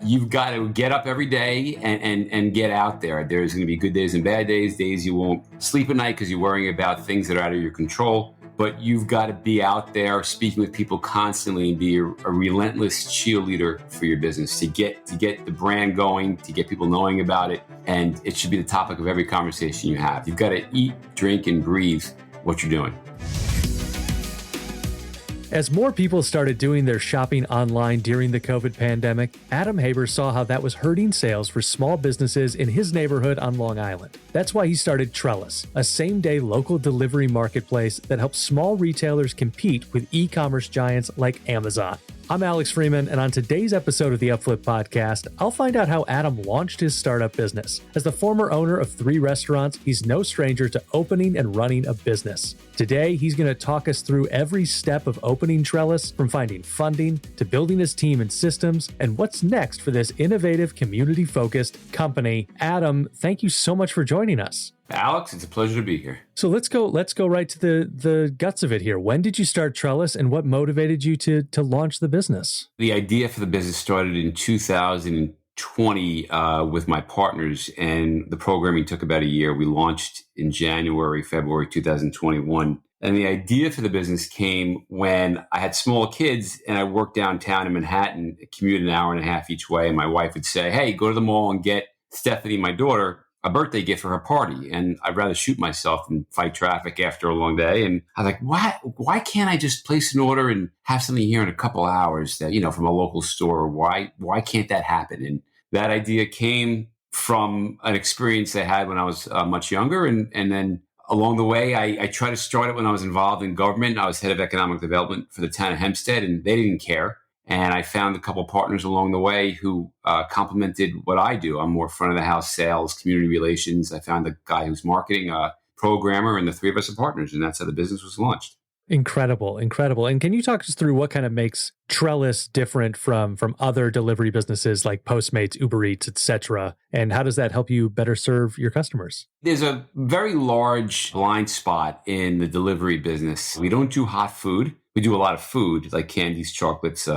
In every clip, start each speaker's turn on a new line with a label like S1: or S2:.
S1: you've got to get up every day and get out there. There's going to be good days and bad days, days you won't sleep at night because you're worrying about things that are out of your control. But you've got to be out there speaking with people constantly and be a relentless cheerleader for your business to get the brand going, to get people knowing about it. And it should be the topic of every conversation you have. You've got to eat, drink, and breathe what you're doing.
S2: As more people started doing their shopping online during the COVID pandemic, Adam Haber saw how that was hurting sales for small businesses in his neighborhood on Long Island. That's why he started Trellus, a same-day local delivery marketplace that helps small retailers compete with e-commerce giants like Amazon. I'm Alex Freeman, and on today's episode of the Upflip Podcast, I'll find out how Adam launched his startup business. As the former owner of 3 restaurants, he's no stranger to opening and running a business. Today, he's going to talk us through every step of opening Trellus, from finding funding to building his team and systems, and what's next for this innovative, community-focused company. Adam, thank you so much for joining us.
S1: Alex, it's a pleasure to be here.
S2: So let's go right to the guts of it here. When did you start Trellus, and what motivated you to launch the business?
S1: The idea for the business started in 2020 with my partners, and the programming took about a year. We launched in February 2021. And the idea for the business came when I had small kids and I worked downtown in Manhattan, commute an hour and a half each way. And my wife would say, hey, go to the mall and get Stephanie, my daughter, a birthday gift for her party. And I'd rather shoot myself than fight traffic after a long day. And I was like, why can't I just place an order and have something here in a couple hours that, from a local store? Why can't that happen? And that idea came from an experience I had when I was much younger. And then along the way, I tried to start it when I was involved in government. I was head of economic development for the town of Hempstead, and they didn't care. And I found a couple of partners along the way who complemented what I do. I'm more front of the house sales, community relations. I found a guy who's marketing, a programmer, and the 3 of us are partners. And that's how the business was launched.
S2: Incredible. And can you talk us through what kind of makes Trellus different from other delivery businesses like Postmates, Uber Eats, etc.? And how does that help you better serve your customers?
S1: There's a very large blind spot in the delivery business. We don't do hot food. We do a lot of food like candies, chocolates,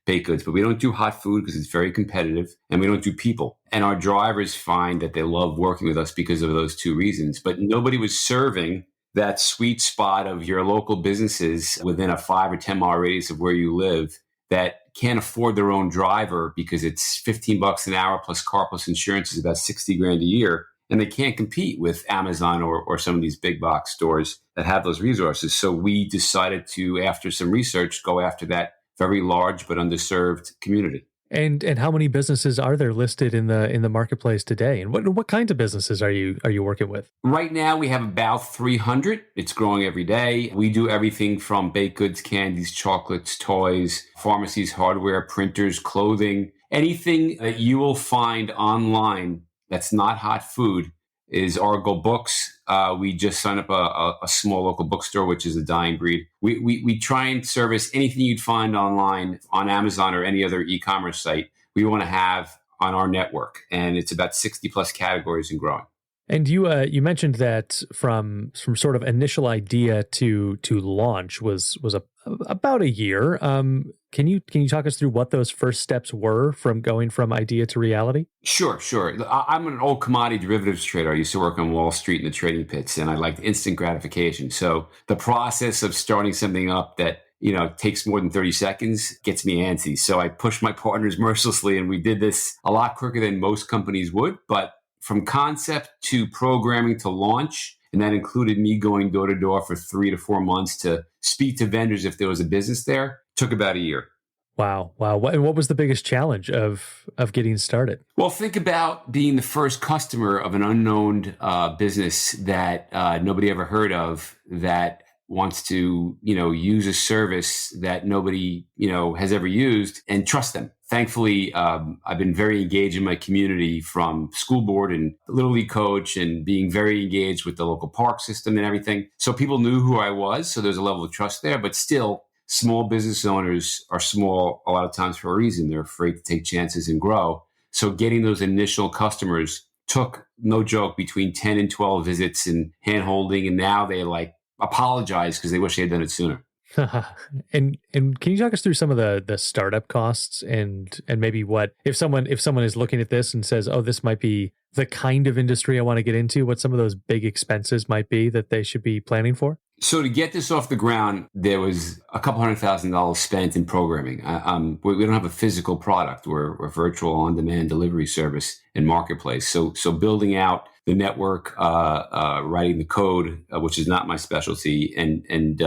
S1: baked goods, but we don't do hot food because it's very competitive, and we don't do people. And our drivers find that they love working with us because of those 2 reasons. But nobody was serving that sweet spot of your local businesses within a 5 or 10 mile radius of where you live that can't afford their own driver because it's $15 an hour plus car plus insurance is about $60,000 a year. And they can't compete with Amazon or some of these big box stores that have those resources. So we decided to, after some research, go after that very large but underserved community.
S2: And how many businesses are there listed in the marketplace today? And what kinds of businesses are you working with?
S1: Right now, we have about 300. It's growing every day. We do everything from baked goods, candies, chocolates, toys, pharmacies, hardware, printers, clothing. Anything that you will find online that's not hot food is our goal books. We just signed up a small local bookstore, which is a dying breed. We try and service anything you'd find online on Amazon or any other e-commerce site we want to have on our network. And it's about 60 plus categories and growing.
S2: And you mentioned that from sort of initial idea to launch was about a year. Can you talk us through what those first steps were from going from idea to reality?
S1: Sure. I'm an old commodity derivatives trader. I used to work on Wall Street in the trading pits, and I liked instant gratification. So the process of starting something up that takes more than 30 seconds gets me antsy. So I pushed my partners mercilessly, and we did this a lot quicker than most companies would. But from concept to programming to launch, and that included me going door to door for 3 to 4 months to speak to vendors if there was a business there, took about a year.
S2: Wow. And what was the biggest challenge of getting started?
S1: Well, think about being the first customer of an unknown business that nobody ever heard of, that wants to, use a service that nobody, has ever used, and trust them. Thankfully, I've been very engaged in my community, from school board and Little League coach, and being very engaged with the local park system and everything. So people knew who I was. So there's a level of trust there, but still, small business owners are small a lot of times for a reason. They're afraid to take chances and grow. So getting those initial customers took, no joke, between 10 and 12 visits and hand holding. And now they apologize because they wish they had done it sooner.
S2: And can you talk us through some of the startup costs and maybe what if someone is looking at this and says, "Oh, this might be the kind of industry I want to get into," what some of those big expenses might be that they should be planning for?
S1: So to get this off the ground, there was a couple $100,000 spent in programming. We don't have a physical product. We're a virtual on-demand delivery service and marketplace. So building out the network, writing the code, which is not my specialty, and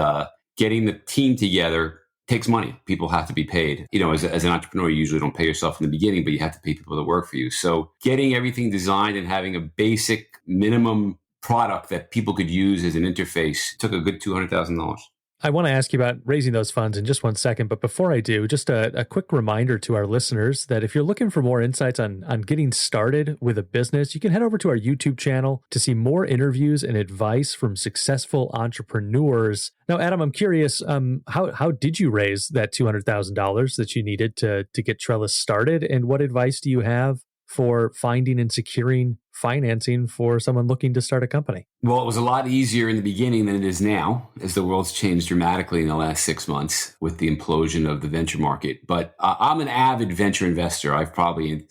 S1: getting the team together takes money. People have to be paid. As an entrepreneur, you usually don't pay yourself in the beginning, but you have to pay people that work for you. So getting everything designed and having a basic minimum product that people could use as an interface took a good $200,000.
S2: I want to ask you about raising those funds in just one second, but before I do, just a quick reminder to our listeners that if you're looking for more insights on getting started with a business, you can head over to our YouTube channel to see more interviews and advice from successful entrepreneurs. Now, Adam, I'm curious, how did you raise that $200,000 that you needed to get Trellus started, and what advice do you have for finding and securing financing for someone looking to start a company?
S1: Well, it was a lot easier in the beginning than it is now, as the world's changed dramatically in the last 6 months with the implosion of the venture market. But I'm an avid venture investor. I've probably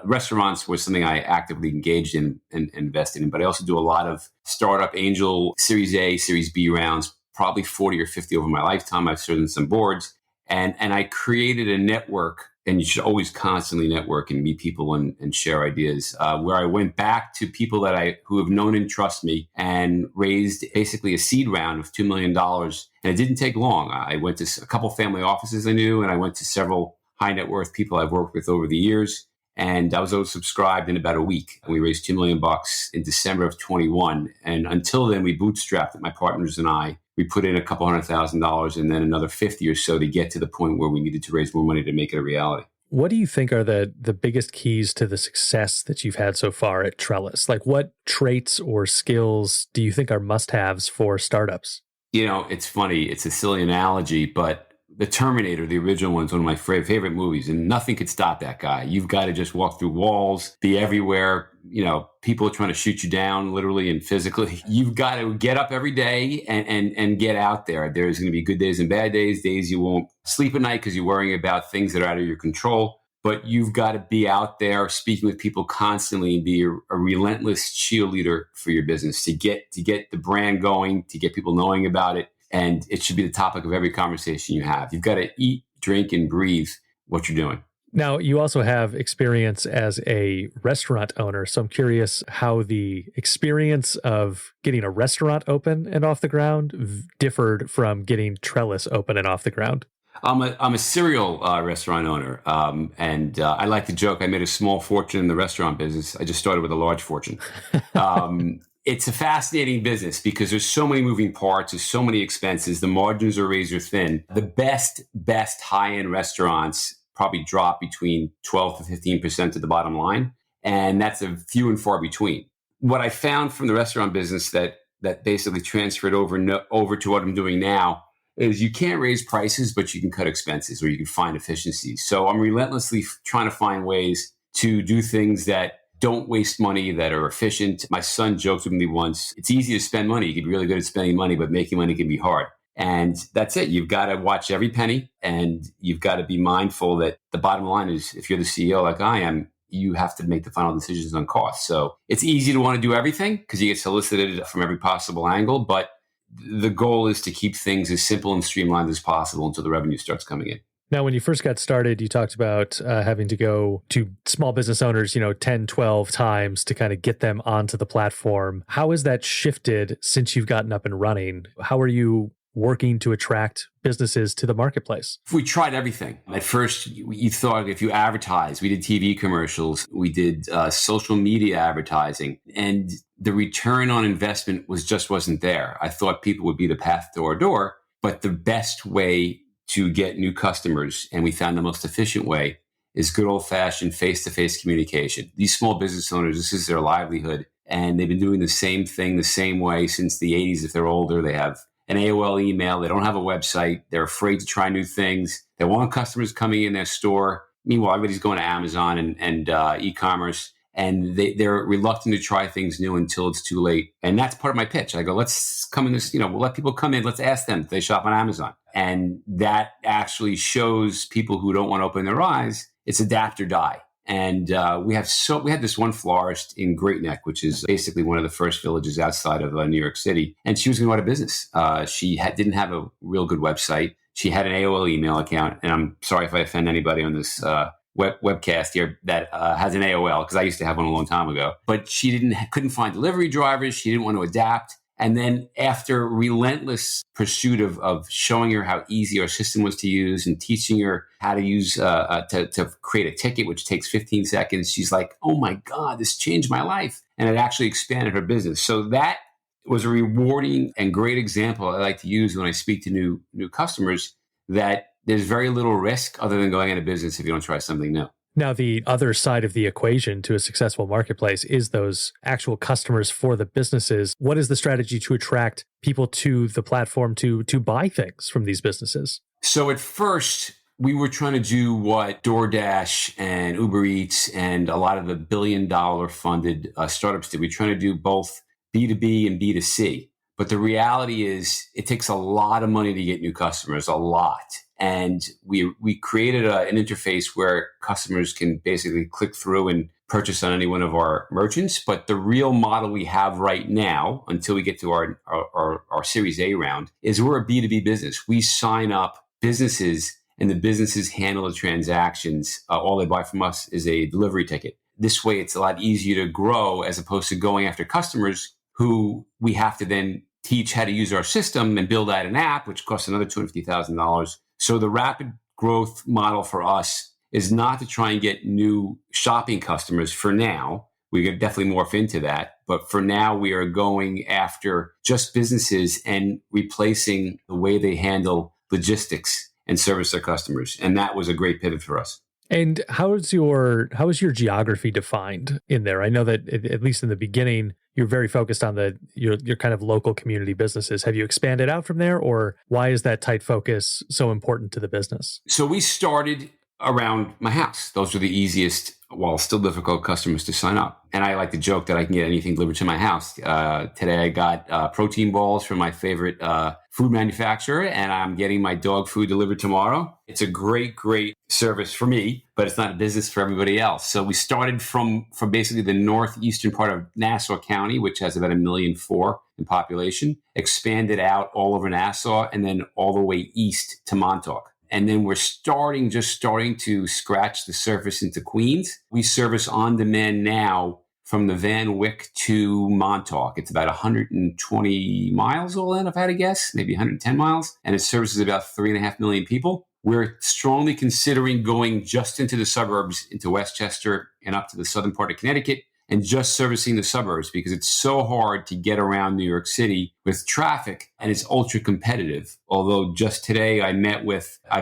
S1: restaurants was something I actively engaged in and invested in, but I also do a lot of startup angel Series A, Series B rounds, probably 40 or 50 over my lifetime. I've served on some boards, and I created a network. And you should always constantly network and meet people and share ideas. Where I went back to people who have known and trust me and raised basically a seed round of $2 million. And it didn't take long. I went to a couple family offices I knew, and I went to several high net worth people I've worked with over the years. And I was oversubscribed in about a week. And we raised $2 million in December of 21. And until then, we bootstrapped it, my partners and I. We put in a couple $100,000 and then another 50 or so to get to the point where we needed to raise more money to make it a reality.
S2: What do you think are the biggest keys to the success that you've had so far at Trellus? Like, what traits or skills do you think are must-haves for startups?
S1: It's funny. It's a silly analogy, but the Terminator, the original one, is one of my favorite movies, and nothing could stop that guy. You've got to just walk through walls, be everywhere. People are trying to shoot you down, literally and physically. You've got to get up every day and get out there. There's going to be good days and bad days you won't sleep at night because you're worrying about things that are out of your control. But you've got to be out there speaking with people constantly and be a relentless cheerleader for your business to get the brand going, to get people knowing about it. And it should be the topic of every conversation you have. You've got to eat, drink, and breathe what you're doing.
S2: Now, you also have experience as a restaurant owner. So I'm curious how the experience of getting a restaurant open and off the ground differed from getting Trellus open and off the ground.
S1: I'm a serial restaurant owner. And I like to joke, I made a small fortune in the restaurant business. I just started with a large fortune. It's a fascinating business because there's so many moving parts, there's so many expenses, the margins are razor thin. The best high-end restaurants probably drop between 12 to 15% to the bottom line, and that's a few and far between. What I found from the restaurant business that basically transferred over to what I'm doing now is you can't raise prices, but you can cut expenses or you can find efficiencies. So I'm relentlessly trying to find ways to do things that don't waste money, that are efficient. My son joked with me once, it's easy to spend money. You can be really good at spending money, but making money can be hard. And that's it. You've got to watch every penny, and you've got to be mindful that the bottom line is, if you're the CEO like I am, you have to make the final decisions on cost. So it's easy to want to do everything because you get solicited from every possible angle, but the goal is to keep things as simple and streamlined as possible until the revenue starts coming in.
S2: Now, when you first got started, you talked about having to go to small business owners, 10, 12 times to kind of get them onto the platform. How has that shifted since you've gotten up and running? How are you working to attract businesses to the marketplace?
S1: We tried everything. At first, you thought if you advertise, we did TV commercials, we did social media advertising, and the return on investment wasn't there. I thought people would be the path to our door, but the best way to get new customers, and we found the most efficient way, is good old-fashioned face-to-face communication. These small business owners, this is their livelihood, and they've been doing the same thing the same way since the 80s. If they're older, they have an AOL email. They don't have a website. They're afraid to try new things. They want customers coming in their store. Meanwhile, everybody's going to Amazon and e-commerce. and they're reluctant to try things new until it's too late. And that's part of my pitch. I go, let's come in this, we'll let people come in. Let's ask them if they shop on Amazon. And that actually shows people who don't want to open their eyes, it's adapt or die. And we had this one florist in Great Neck, which is basically one of the first villages outside of New York City. And she was going to go out of business. She didn't have a real good website. She had an AOL email account. And I'm sorry if I offend anybody on this webcast here that has an AOL, because I used to have one a long time ago. But she couldn't find delivery drivers. She didn't want to adapt. And then after relentless pursuit of showing her how easy our system was to use and teaching her how to use to create a ticket, which takes 15 seconds, she's like, oh my God, this changed my life. And it actually expanded her business. So that was a rewarding and great example I like to use when I speak to new customers, that there's very little risk other than going out of business if you don't try something new.
S2: Now, the other side of the equation to a successful marketplace is those actual customers for the businesses. What is the strategy to attract people to the platform to buy things from these businesses?
S1: So at first, we were trying to do what DoorDash and Uber Eats and a lot of the billion-dollar funded startups did. We're trying to do both B2B and B2C. But the reality is it takes a lot of money to get new customers, a lot. And we created an interface where customers can basically click through and purchase on any one of our merchants. But the real model we have right now, until we get to our Series A round, is we're a B2B business. We sign up businesses and the businesses handle the transactions. All they buy from us is a delivery ticket. This way, it's a lot easier to grow as opposed to going after customers who we have to then teach how to use our system and build out an app, which costs another $250,000. So the rapid growth model for us is not to try and get new shopping customers for now. We could definitely morph into that. But for now, we are going after just businesses and replacing the way they handle logistics and service their customers. And that was a great pivot for us.
S2: And how is your geography defined in there? I know that at least in the beginning, you're very focused on your kind of local community businesses. Have you expanded out from there, or why is that tight focus so important to the business?
S1: So we started around my house. Those are the easiest, while still difficult, customers to sign up. And I like to joke that I can get anything delivered to my house. Today I got protein balls from my favorite food manufacturer, and I'm getting my dog food delivered tomorrow. It's a great, great service for me, but it's not a business for everybody else. So we started from basically the northeastern part of Nassau County, which has about 1.4 million in population, expanded out all over Nassau, and then all the way east to Montauk. And then we're just starting to scratch the surface into Queens. We service on demand now from the Van Wyck to Montauk. It's about 120 miles all in, if I had to guess, maybe 110 miles. And it services about 3.5 million people. We're strongly considering going just into the suburbs, into Westchester and up to the southern part of Connecticut, and just servicing the suburbs because it's so hard to get around New York City with traffic, and it's ultra competitive. Although just today I'm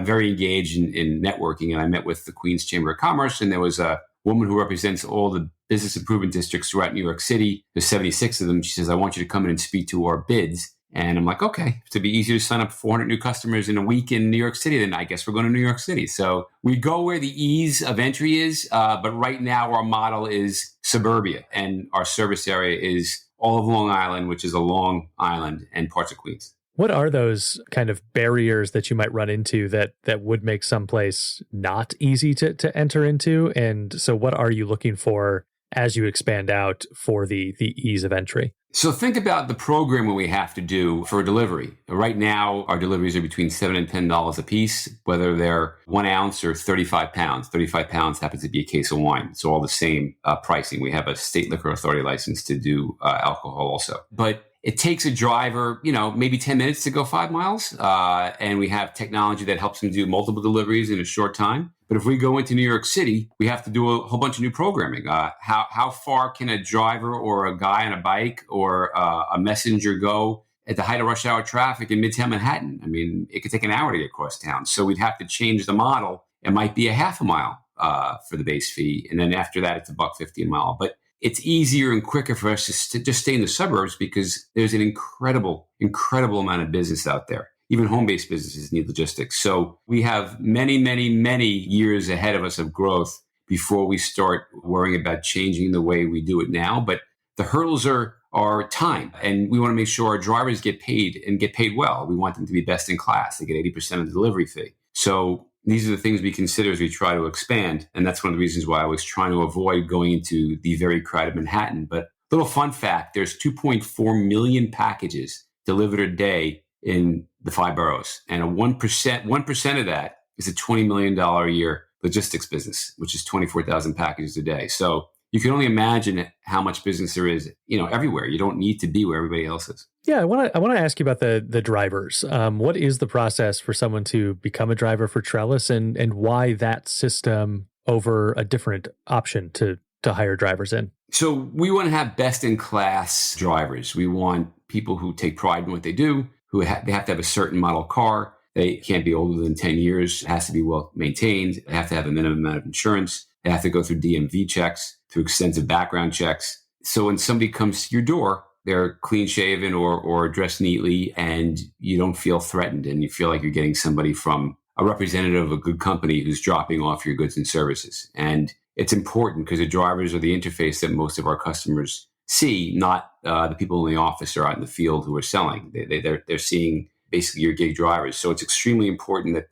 S1: very engaged in networking, and I met with the Queens Chamber of Commerce, and there was a woman who represents all the business improvement districts throughout New York City. There's 76 of them. She says, I want you to come in and speak to our bids. And I'm like, okay, to be easier to sign up 400 new customers in a week in New York City, then I guess we're going to New York City. So we go where the ease of entry is. But right now our model is suburbia, and our service area is all of Long Island, which is a long island, and parts of Queens.
S2: What are those kind of barriers that you might run into that would make someplace not easy to enter into? And so what are you looking for as you expand out for the ease of entry?
S1: So think about the programming we have to do for a delivery. Right now, our deliveries are between $7 and $10 a piece, whether they're 1 ounce or 35 pounds. 35 pounds happens to be a case of wine. It's all the same pricing. We have a state liquor authority license to do alcohol also. But it takes a driver, maybe 10 minutes to go 5 miles. And we have technology that helps them do multiple deliveries in a short time. But if we go into New York City, we have to do a whole bunch of new programming. How far can a driver or a guy on a bike or a messenger go at the height of rush hour traffic in Midtown Manhattan? I mean, it could take an hour to get across town. So we'd have to change the model. It might be a half a mile for the base fee. And then after that, it's $1.50 a mile. But it's easier and quicker for us to just stay in the suburbs because there's an incredible amount of business out there. Even home-based businesses need logistics. So we have many, many, many years ahead of us of growth before we start worrying about changing the way we do it now. But the hurdles are time. And we want to make sure our drivers get paid and get paid well. We want them to be best in class. They get 80% of the delivery fee. So these are the things we consider as we try to expand. And that's one of the reasons why I was trying to avoid going into the very crowded Manhattan. But little fun fact, there's 2.4 million packages delivered a day in the 5 boroughs. And a 1% of that is a $20 million a year logistics business, which is 24,000 packages a day. So you can only imagine how much business there is, everywhere. You don't need to be where everybody else is.
S2: Yeah, I want to ask you about the drivers. What is the process for someone to become a driver for Trellus, and why that system over a different option to hire drivers in?
S1: So we want to have best in class drivers. We want people who take pride in what they do, they have to have a certain model car. They can't be older than 10 years. It has to be well maintained. They have to have a minimum amount of insurance. They have to go through DMV checks, through extensive background checks. So when somebody comes to your door, they're clean shaven or dressed neatly, and you don't feel threatened, and you feel like you're getting somebody from a representative of a good company who's dropping off your goods and services. And it's important because the drivers are the interface that most of our customers see, not the people in the office or out in the field who are selling. They're seeing basically your gig drivers. So it's extremely important that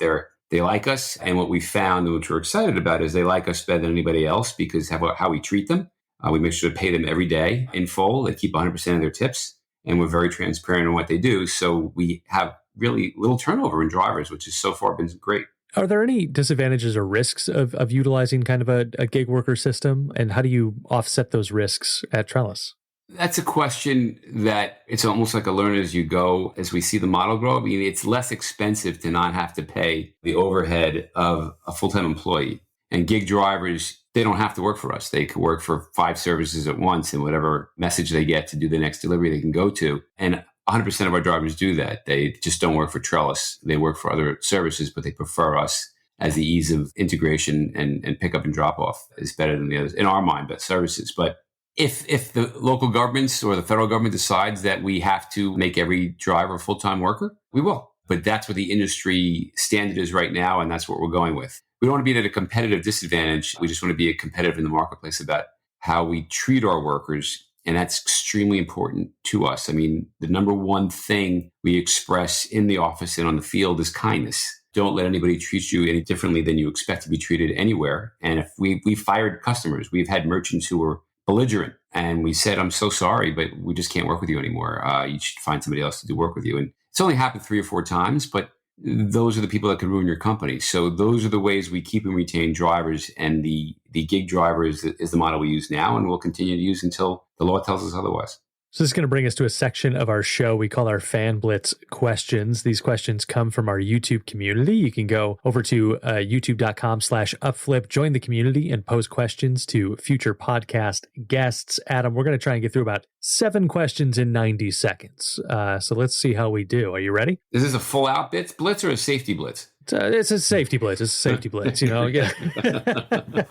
S1: they like us. And what we found, and which we're excited about, is they like us better than anybody else because how we treat them. We make sure to pay them every day in full. They keep 100% of their tips, and we're very transparent in what they do. So we have really little turnover in drivers, which has so far been great.
S2: Are there any disadvantages or risks of utilizing kind of a gig worker system? And how do you offset those risks at Trellus?
S1: That's a question that it's almost like a learn as you go as we see the model grow. I mean, it's less expensive to not have to pay the overhead of a full-time employee. And gig drivers, they don't have to work for us. They could work for 5 services at once, and whatever message they get to do the next delivery, they can go to. And 100% of our drivers do that. They just don't work for Trellus. They work for other services, but they prefer us as the ease of integration and pickup and drop off is better than the others, in our mind, but services. But if the local governments or the federal government decides that we have to make every driver a full-time worker, we will. But that's what the industry standard is right now, and that's what we're going with. We don't want to be at a competitive disadvantage. We just want to be competitive in the marketplace about how we treat our workers. And that's extremely important to us. I mean, the number one thing we express in the office and on the field is kindness. Don't let anybody treat you any differently than you expect to be treated anywhere. And if we fired customers, we've had merchants who were belligerent, and we said, I'm so sorry, but we just can't work with you anymore. You should find somebody else to do work with you. And it's only happened 3 or 4 times, but those are the people that could ruin your company. So those are the ways we keep and retain drivers, and the gig driver is the model we use now, and we'll continue to use until the law tells us otherwise.
S2: So this is going to bring us to a section of our show we call our Fan Blitz questions. These questions come from our YouTube community. You can go over to youtube.com/upflip, join the community, and pose questions to future podcast guests. Adam, we're going to try and get through about 7 questions in 90 seconds. So let's see how we do. Are you ready?
S1: Is this a full out blitz or a safety blitz?
S2: It's a safety blitz. It's a safety blitz. Got to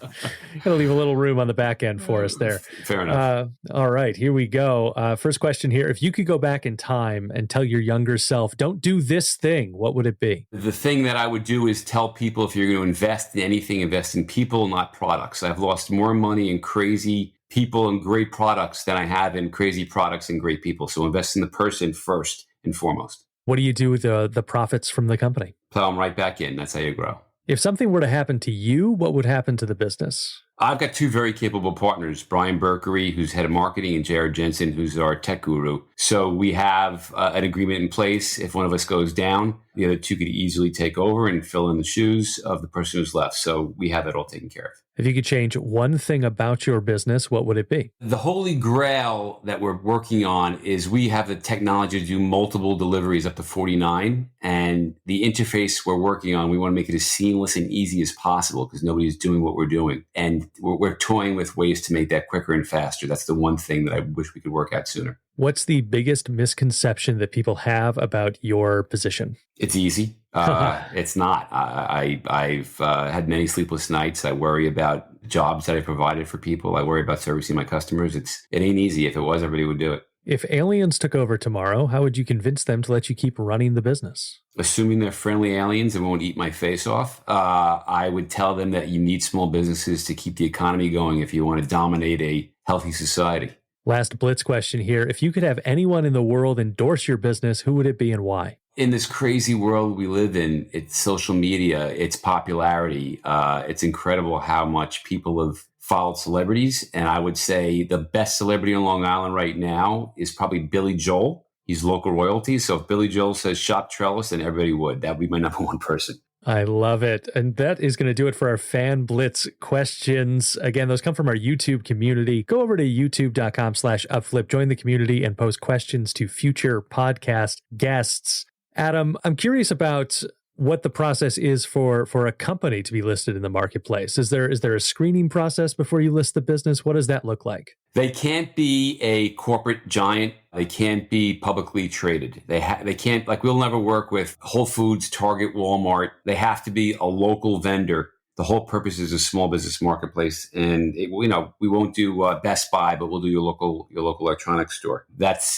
S2: leave a little room on the back end for us there.
S1: Fair enough.
S2: All right, here we go. First question here. If you could go back in time and tell your younger self, don't do this thing, what would it be?
S1: The thing that I would do is tell people, if you're going to invest in anything, invest in people, not products. I've lost more money in crazy people and great products than I have in crazy products and great people. So invest in the person first and foremost.
S2: What do you do with the profits from the company?
S1: Plow them right back in. That's how you grow.
S2: If something were to happen to you, what would happen to the business?
S1: I've got 2 very capable partners, Brian Berkery, who's head of marketing, and Jared Jensen, who's our tech guru. So we have an agreement in place. If one of us goes down, the other 2 could easily take over and fill in the shoes of the person who's left. So we have it all taken care of.
S2: If you could change one thing about your business, what would it be?
S1: The holy grail that we're working on is we have the technology to do multiple deliveries up to 49. And the interface we're working on, we want to make it as seamless and easy as possible because nobody's doing what we're doing. And we're toying with ways to make that quicker and faster. That's the one thing that I wish we could work out sooner.
S2: What's the biggest misconception that people have about your position?
S1: It's easy. It's not. I've had many sleepless nights. I worry about jobs that I provided for people. I worry about servicing my customers. It ain't easy. If it was, everybody would do it.
S2: If aliens took over tomorrow, how would you convince them to let you keep running the business?
S1: Assuming they're friendly aliens and won't eat my face off, I would tell them that you need small businesses to keep the economy going if you want to dominate a healthy society.
S2: Last Blitz question here. If you could have anyone in the world endorse your business, who would it be and why?
S1: In this crazy world we live in, it's social media, it's popularity. It's incredible how much people have followed celebrities. And I would say the best celebrity on Long Island right now is probably Billy Joel. He's local royalty. So if Billy Joel says shop Trellus, then everybody would. That would be my number one person.
S2: I love it. And that is going to do it for our Fan Blitz questions. Again, those come from our YouTube community. Go over to youtube.com/upflip, join the community, and post questions to future podcast guests. Adam, I'm curious about what the process is for a company to be listed in the marketplace. Is there a screening process before you list the business? What does that look like?
S1: They can't be a corporate giant. They can't be publicly traded. They can't, like, we'll never work with Whole Foods, Target, Walmart. They have to be a local vendor. The whole purpose is a small business marketplace, and we won't do Best Buy, but we'll do your local electronics store.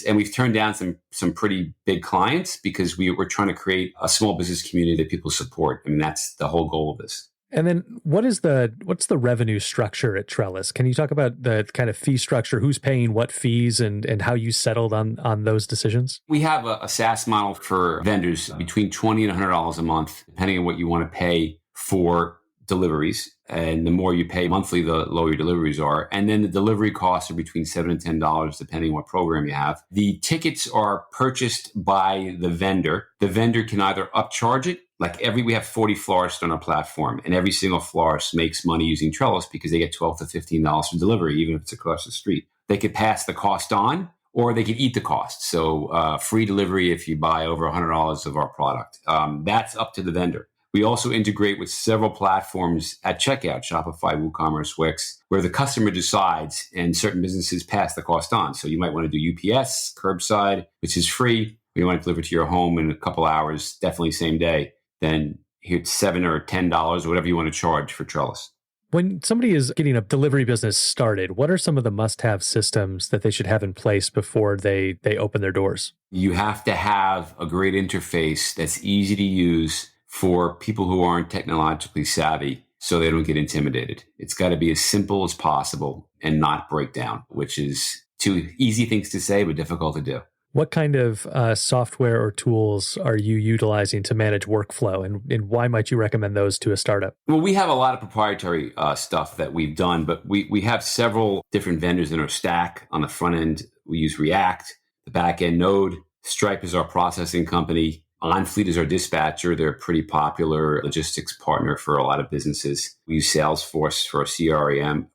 S1: And we've turned down some pretty big clients because we're trying to create a small business community that people support. I mean, that's the whole goal of this.
S2: And then what's the revenue structure at Trellus? Can you talk about the kind of fee structure, who's paying what fees, and how you settled on those decisions?
S1: We have a SaaS model for vendors between $20 and $100 a month, depending on what you want to pay for deliveries. And the more you pay monthly, the lower your deliveries are. And then the delivery costs are between $7 and $10, depending on what program you have. The tickets are purchased by the vendor. The vendor can either upcharge it. We have 40 florists on our platform, and every single florist makes money using Trellus because they get $12 to $15 for delivery, even if it's across the street. They could pass the cost on, or they could eat the cost. So free delivery if you buy over $100 of our product. That's up to the vendor. We also integrate with several platforms at checkout, Shopify, WooCommerce, Wix, where the customer decides and certain businesses pass the cost on. So you might want to do UPS, curbside, which is free. You want to deliver to your home in a couple hours, definitely same day. Then here's $7 or $10 or whatever you want to charge for Trellus.
S2: When somebody is getting a delivery business started, what are some of the must-have systems that they should have in place before they open their doors?
S1: You have to have a great interface that's easy to use for people who aren't technologically savvy so they don't get intimidated. It's got to be as simple as possible and not break down, which is two easy things to say, but difficult to do.
S2: What kind of software or tools are you utilizing to manage workflow, and why might you recommend those to a startup?
S1: Well, we have a lot of proprietary stuff that we've done, but we have several different vendors in our stack. On the front end, we use React, the back end Node. Stripe is our processing company. OnFleet is our dispatcher. They're a pretty popular logistics partner for a lot of businesses. We use Salesforce for our CRM,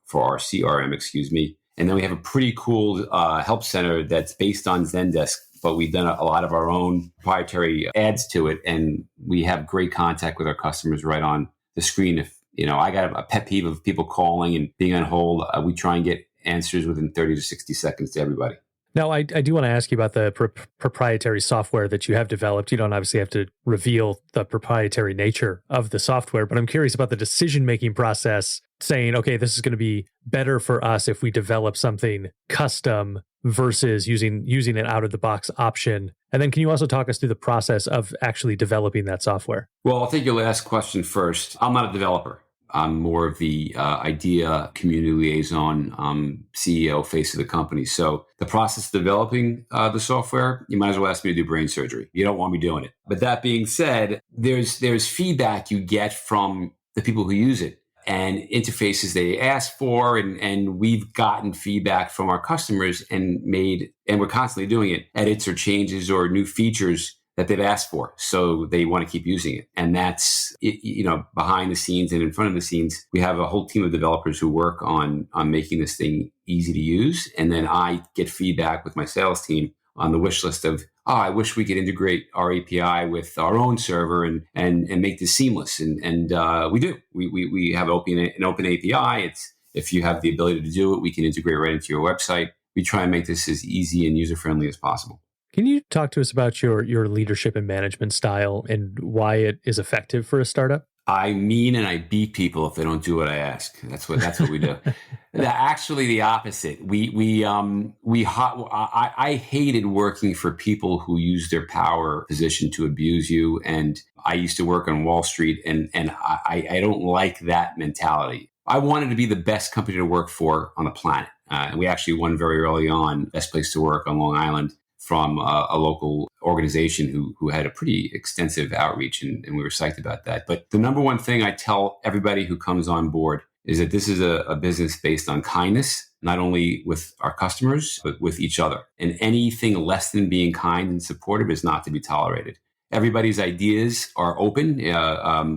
S1: And then we have a pretty cool help center that's based on Zendesk, but we've done a lot of our own proprietary ads to it. And we have great contact with our customers right on the screen. If, I got a pet peeve of people calling and being on hold, we try and get answers within 30 to 60 seconds to everybody.
S2: Now, I do want to ask you about the proprietary software that you have developed. You don't obviously have to reveal the proprietary nature of the software, but I'm curious about the decision-making process, saying, okay, this is going to be better for us if we develop something custom versus using an out-of-the-box option. And then can you also talk us through the process of actually developing that software?
S1: Well, I'll take your last question first. I'm not a developer. I'm more of the idea community liaison, CEO, face of the company. So the process of developing the software, you might as well ask me to do brain surgery. You don't want me doing it. But that being said, there's feedback you get from the people who use it and interfaces they ask for. And we've gotten feedback from our customers and we're constantly doing it, edits or changes or new features that they've asked for. So they want to keep using it. And that's, behind the scenes and in front of the scenes, we have a whole team of developers who work on making this thing easy to use. And then I get feedback with my sales team on the wish list of, I wish we could integrate our API with our own server and make this seamless. And we do. We have an open API. It's, if you have the ability to do it, we can integrate right into your website. We try and make this as easy and user-friendly as possible.
S2: Can you talk to us about your leadership and management style and why it is effective for a startup?
S1: I mean, and I beat people if they don't do what I ask. That's what we do. Actually, the opposite. I hated working for people who use their power position to abuse you. And I used to work on Wall Street, and I don't like that mentality. I wanted to be the best company to work for on the planet. And we actually won very early on Best Place to Work on Long Island from a local organization who had a pretty extensive outreach, and we were psyched about that. But the number one thing I tell everybody who comes on board is that this is a business based on kindness, not only with our customers, but with each other. And anything less than being kind and supportive is not to be tolerated. Everybody's ideas are open.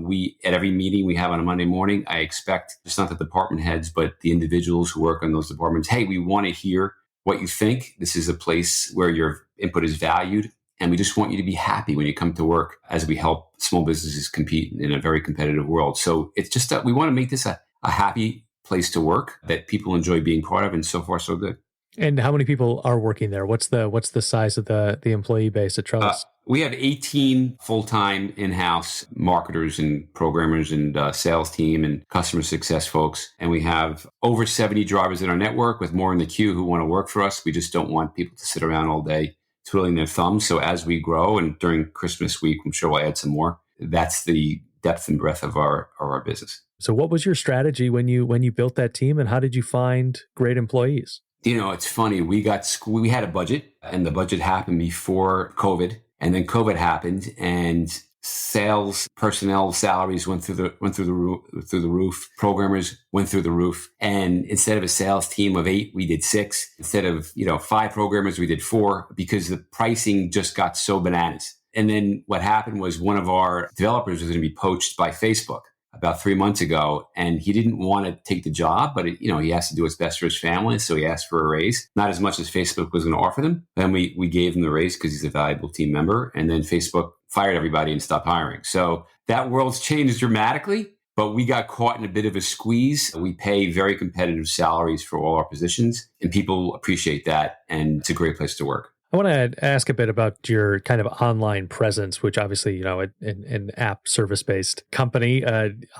S1: We at every meeting we have on a Monday morning, I expect just not the department heads, but the individuals who work on those departments. Hey, we want to hear what you think. This is a place where your input is valued. And we just want you to be happy when you come to work as we help small businesses compete in a very competitive world. So it's just that we want to make this a happy place to work that people enjoy being part of. And so far, so good.
S2: And how many people are working there? What's the size of the employee base at Trellus?
S1: We have 18 full-time in-house marketers and programmers and sales team and customer success folks. And we have over 70 drivers in our network with more in the queue who want to work for us. We just don't want people to sit around all day twiddling their thumbs. So as we grow, and during Christmas week, I'm sure we'll add some more. That's the depth and breadth of our business.
S2: So what was your strategy when you built that team, and how did you find great employees?
S1: You know, it's funny. We had a budget, and the budget happened before COVID. And then COVID happened, and sales personnel salaries went through the roof. Programmers went through the roof. And instead of a sales team of 8, we did 6. Instead of 5 programmers, we did 4 because the pricing just got so bananas. And then what happened was one of our developers was going to be poached by Facebook about 3 months ago, and he didn't want to take the job, but he has to do what's best for his family, so he asked for a raise, not as much as Facebook was going to offer them. Then we gave him the raise because he's a valuable team member, and then Facebook fired everybody and stopped hiring. So that world's changed dramatically, but we got caught in a bit of a squeeze. We pay very competitive salaries for all our positions, and people appreciate that, and it's a great place to work.
S2: I want to ask a bit about your kind of online presence, which obviously, an app service-based company,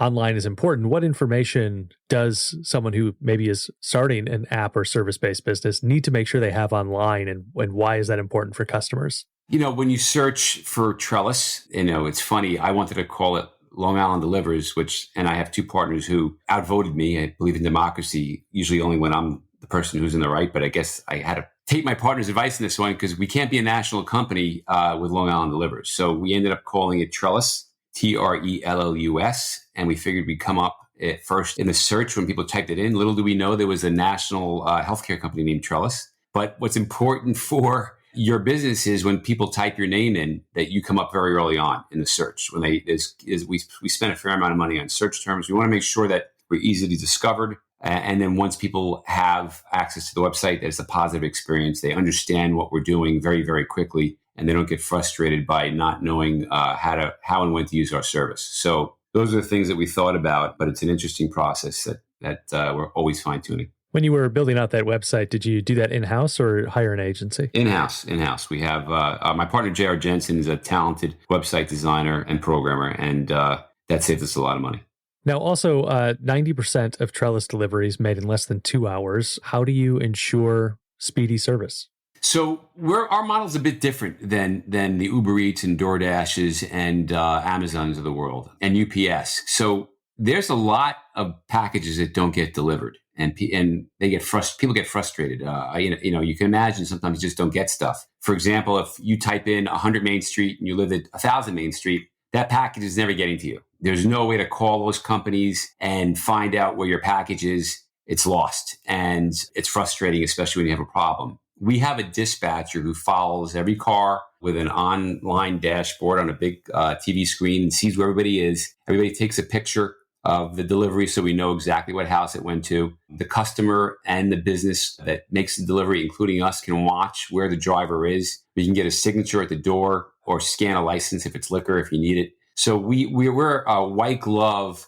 S2: online is important. What information does someone who maybe is starting an app or service-based business need to make sure they have online, and why is that important for customers?
S1: When you search for Trellus, it's funny. I wanted to call it Long Island Deliveries, and I have 2 partners who outvoted me. I believe in democracy, usually only when I'm the person who's in the right, but I guess I had to take my partner's advice in this one because we can't be a national company with Long Island Delivers. So we ended up calling it Trellus, Trellus, and we figured we'd come up at first in the search when people typed it in. Little do we know there was a national healthcare company named Trellus. But what's important for your business is when people type your name in, that you come up very early on in the search. When we spend a fair amount of money on search terms. We want to make sure that we're easily discovered. And then once people have access to the website, that it's a positive experience. They understand what we're doing very, very quickly, and they don't get frustrated by not knowing how and when to use our service. So those are the things that we thought about, but it's an interesting process that we're always fine-tuning.
S2: When you were building out that website, did you do that in-house or hire an agency?
S1: In-house. We have my partner, J.R. Jensen, is a talented website designer and programmer, and that saved us a lot of money.
S2: Now, also, 90% of Trellus deliveries made in less than 2 hours. How do you ensure speedy service?
S1: So our model's a bit different than the Uber Eats and DoorDashes and Amazons of the world and UPS. So there's a lot of packages that don't get delivered, and they get people get frustrated. You can imagine sometimes you just don't get stuff. For example, if you type in 100 Main Street and you live at 1,000 Main Street, that package is never getting to you. There's no way to call those companies and find out where your package is. It's lost, and it's frustrating, especially when you have a problem. We have a dispatcher who follows every car with an online dashboard on a big TV screen and sees where everybody is. Everybody takes a picture of the delivery so we know exactly what house it went to. The customer and the business that makes the delivery, including us, can watch where the driver is. We can get a signature at the door or scan a license if it's liquor, if you need it. So we're a white glove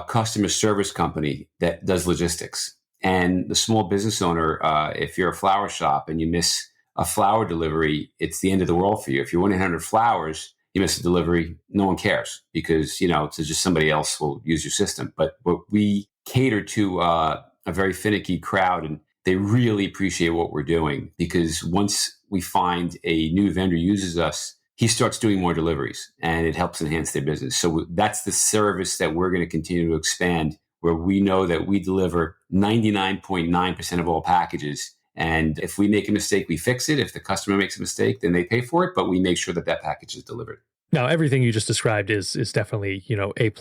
S1: customer service company that does logistics. And the small business owner, if you're a flower shop and you miss a flower delivery, it's the end of the world for you. If you're 1-800-Flowers, you miss a delivery, no one cares because, it's just somebody else will use your system. But we cater to a very finicky crowd, and they really appreciate what we're doing because once we find a new vendor uses us, he starts doing more deliveries and it helps enhance their business. So that's the service that we're going to continue to expand, where we know that we deliver 99.9% of all packages. And if we make a mistake, we fix it. If the customer makes a mistake, then they pay for it, but we make sure that that package is delivered.
S2: Now, everything you just described is definitely, A+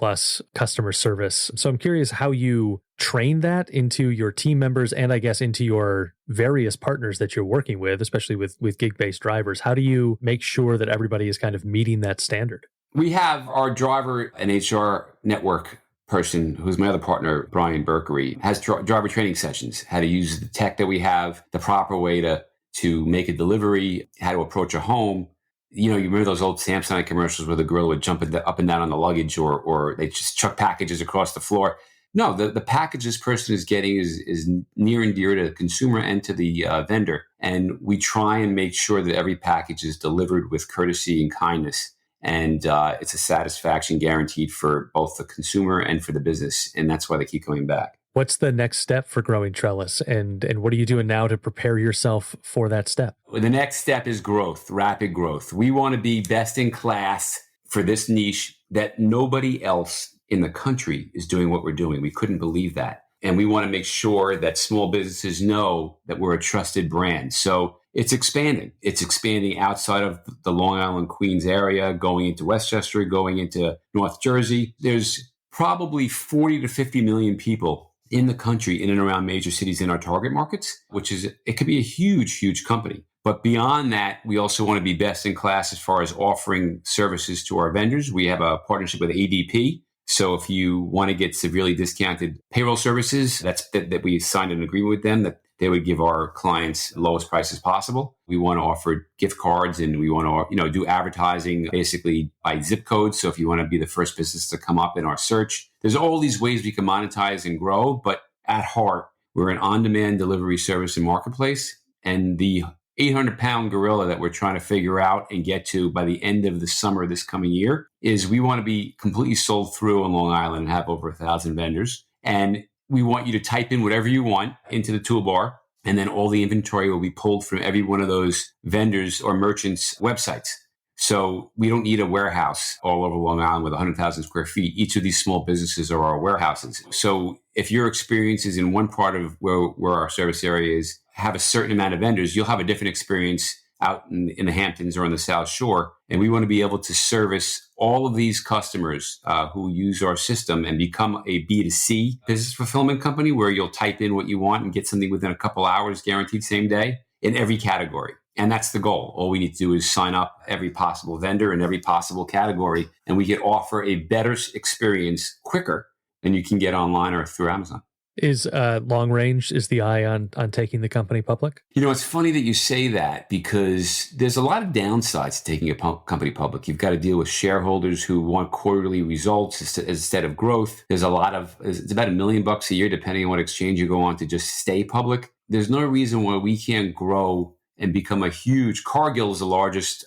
S2: customer service. So I'm curious how you train that into your team members and I guess into your various partners that you're working with, especially with gig-based drivers. How do you make sure that everybody is kind of meeting that standard?
S1: We have our driver and HR network person, who's my other partner, Brian Berkery, has driver training sessions, how to use the tech that we have, the proper way to make a delivery, how to approach a home. You remember those old Samsonite commercials where the girl would jump up and down on the luggage or they just chuck packages across the floor. No, the package this person is getting is near and dear to the consumer and to the vendor. And we try and make sure that every package is delivered with courtesy and kindness. And it's a satisfaction guaranteed for both the consumer and for the business. And that's why they keep coming back.
S2: What's the next step for growing Trellus? And what are you doing now to prepare yourself for that step?
S1: Well, the next step is growth, rapid growth. We want to be best in class for this niche that nobody else in the country is doing what we're doing. We couldn't believe that. And we want to make sure that small businesses know that we're a trusted brand. So it's expanding. It's expanding outside of the Long Island, Queens area, going into Westchester, going into North Jersey. There's probably 40 to 50 million people in the country, in and around major cities in our target markets, it could be a huge, huge company. But beyond that, we also want to be best in class as far as offering services to our vendors. We have a partnership with ADP. So if you want to get severely discounted payroll services, that we signed an agreement with them that they would give our clients the lowest prices possible. We want to offer gift cards and we want to, do advertising basically by zip code. So if you want to be the first business to come up in our search, there's all these ways we can monetize and grow. But at heart, we're an on-demand delivery service and marketplace. And the 800-pound gorilla that we're trying to figure out and get to by the end of the summer this coming year is we want to be completely sold through on Long Island and have over 1,000 vendors. And we want you to type in whatever you want into the toolbar, and then all the inventory will be pulled from every one of those vendors or merchants' websites. So we don't need a warehouse all over Long Island with 100,000 square feet. Each of these small businesses are our warehouses. So if your experiences in one part of where our service area is have a certain amount of vendors, you'll have a different experience out in the Hamptons or on the South Shore. And we want to be able to service all of these customers who use our system and become a B2C business fulfillment company where you'll type in what you want and get something within a couple hours, guaranteed same day, in every category. And that's the goal. All we need to do is sign up every possible vendor in every possible category, and we can offer a better experience quicker than you can get online or through Amazon.
S2: Is long range, is the eye on taking the company public?
S1: It's funny that you say that because there's a lot of downsides to taking a company public. You've got to deal with shareholders who want quarterly results instead of growth. It's about $1 million a year, depending on what exchange you go on, to just stay public. There's no reason why we can't grow and become a huge. Cargill is the largest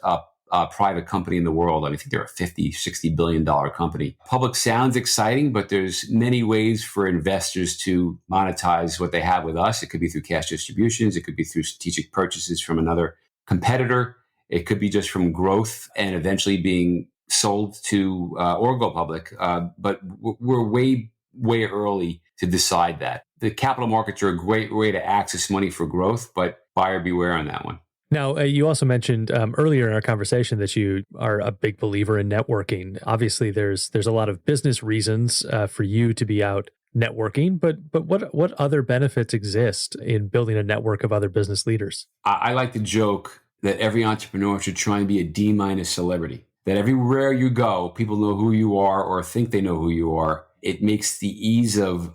S1: private company in the world. I think they're a $50-60 billion company. Public sounds exciting, but there's many ways for investors to monetize what they have with us. It could be through cash distributions. It could be through strategic purchases from another competitor. It could be just from growth and eventually being sold to or go public. But we're way early to decide that. The capital markets are a great way to access money for growth, but buyer beware on that one.
S2: Now, you also mentioned earlier in our conversation that you are a big believer in networking. Obviously, there's a lot of business reasons for you to be out networking, but what other benefits exist in building a network of other business leaders? I
S1: like to joke that every entrepreneur should try and be a D- celebrity, that everywhere you go, people know who you are or think they know who you are. It makes the ease of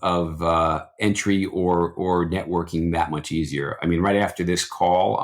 S1: entry or networking that much easier. I mean, right after this call,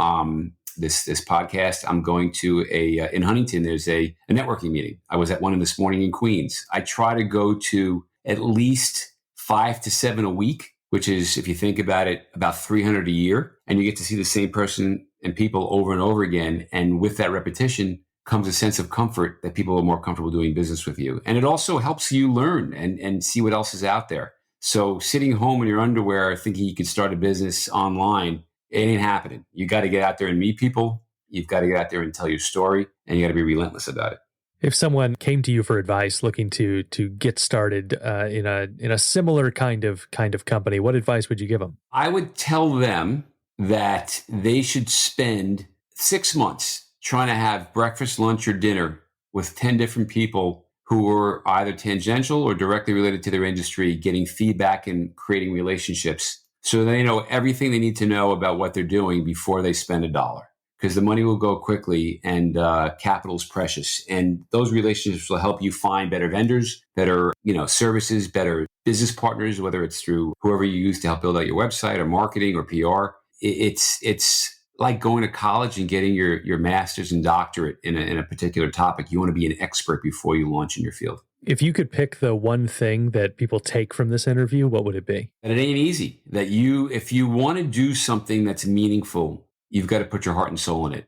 S1: this podcast, I'm going to in Huntington, there's a networking meeting. I was at one this morning in Queens. I try to go to at least 5 to 7 a week, which is, if you think about it, about 300 a year. And you get to see the same person and people over and over again. And with that repetition, comes a sense of comfort that people are more comfortable doing business with you. And it also helps you learn and see what else is out there. So sitting home in your underwear thinking you could start a business online, it ain't happening. You got to get out there and meet people. You've got to get out there and tell your story, and you got to be relentless about it.
S2: If someone came to you for advice, looking to get started in a similar kind of company, what advice would you give them?
S1: I would tell them that they should spend 6 months trying to have breakfast, lunch, or dinner with 10 different people who are either tangential or directly related to their industry, getting feedback and creating relationships so they know everything they need to know about what they're doing before they spend $1. Because the money will go quickly and capital is precious. And those relationships will help you find better vendors, better services, better business partners, whether it's through whoever you use to help build out your website or marketing or PR. It's like going to college and getting your master's and doctorate in a particular topic. You want to be an expert before you launch in your field.
S2: If you could pick the one thing that people take from this interview, what would it be? And
S1: it ain't easy. That if you want to do something that's meaningful, you've got to put your heart and soul in it.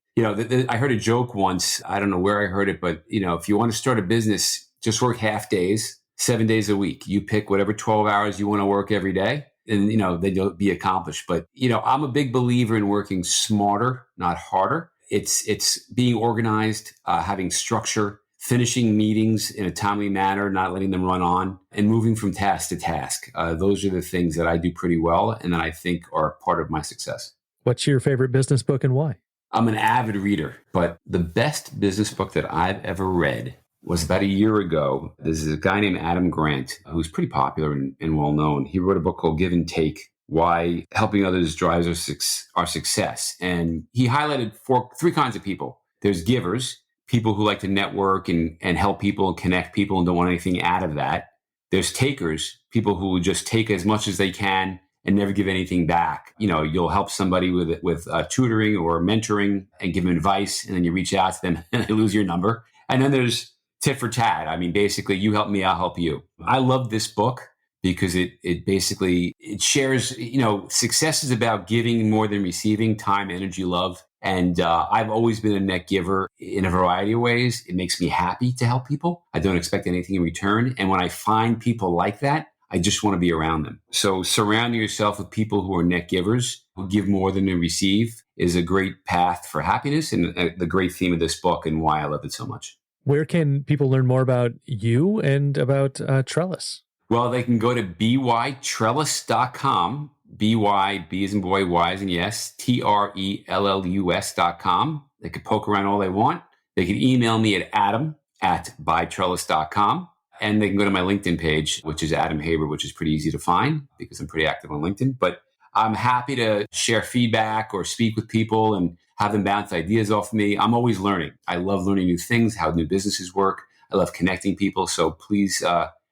S1: I heard a joke once. I don't know where I heard it, but if you want to start a business, just work half days, 7 days a week. You pick whatever 12 hours you want to work every day, and then you'll be accomplished. But I'm a big believer in working smarter, not harder. It's being organized, having structure, finishing meetings in a timely manner, not letting them run on, and moving from task to task. Those are the things that I do pretty well, and that I think are part of my success.
S2: What's your favorite business book and why?
S1: I'm an avid reader, but the best business book that I've ever read was about a year ago. There's a guy named Adam Grant, who's pretty popular and well-known. He wrote a book called Give and Take, Why Helping Others Drives Our Success. And he highlighted three kinds of people. There's givers, people who like to network and help people and connect people and don't want anything out of that. There's takers, people who will just take as much as they can and never give anything back. You'll help somebody with tutoring or mentoring and give them advice, and then you reach out to them and they lose your number. And then there's tit for tat. I mean, basically, you help me, I'll help you. I love this book because it basically shares, success is about giving more than receiving, time, energy, love. And I've always been a net giver in a variety of ways. It makes me happy to help people. I don't expect anything in return. And when I find people like that, I just want to be around them. So surrounding yourself with people who are net givers, who give more than they receive, is a great path for happiness, and the great theme of this book and why I love it so much.
S2: Where can people learn more about you and about Trellus?
S1: Well, they can go to bytrellus.com, B-Y, B as in boy, Y as in yes, TRELLUS.com. They can poke around all they want. They can email me at adam@bytrellus.com. And they can go to my LinkedIn page, which is Adam Haber, which is pretty easy to find because I'm pretty active on LinkedIn. But I'm happy to share feedback or speak with people and have them bounce ideas off of me. I'm always learning. I love learning new things, how new businesses work. I love connecting people. So please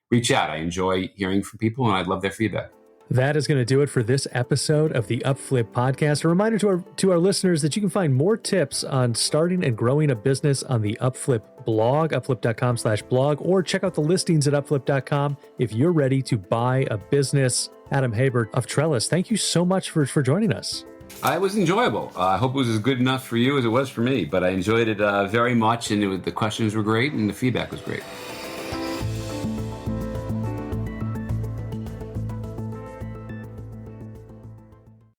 S1: reach out. I enjoy hearing from people, and I love their feedback.
S2: That is going to do it for this episode of the Upflip podcast. A reminder to our listeners that you can find more tips on starting and growing a business on the Upflip blog, upflip.com/blog, or check out the listings at upflip.com if you're ready to buy a business. Adam Haber of Trellus, thank you so much for joining us.
S1: It was enjoyable. I hope it was as good enough for you as it was for me, but I enjoyed it very much, and the questions were great and the feedback was great.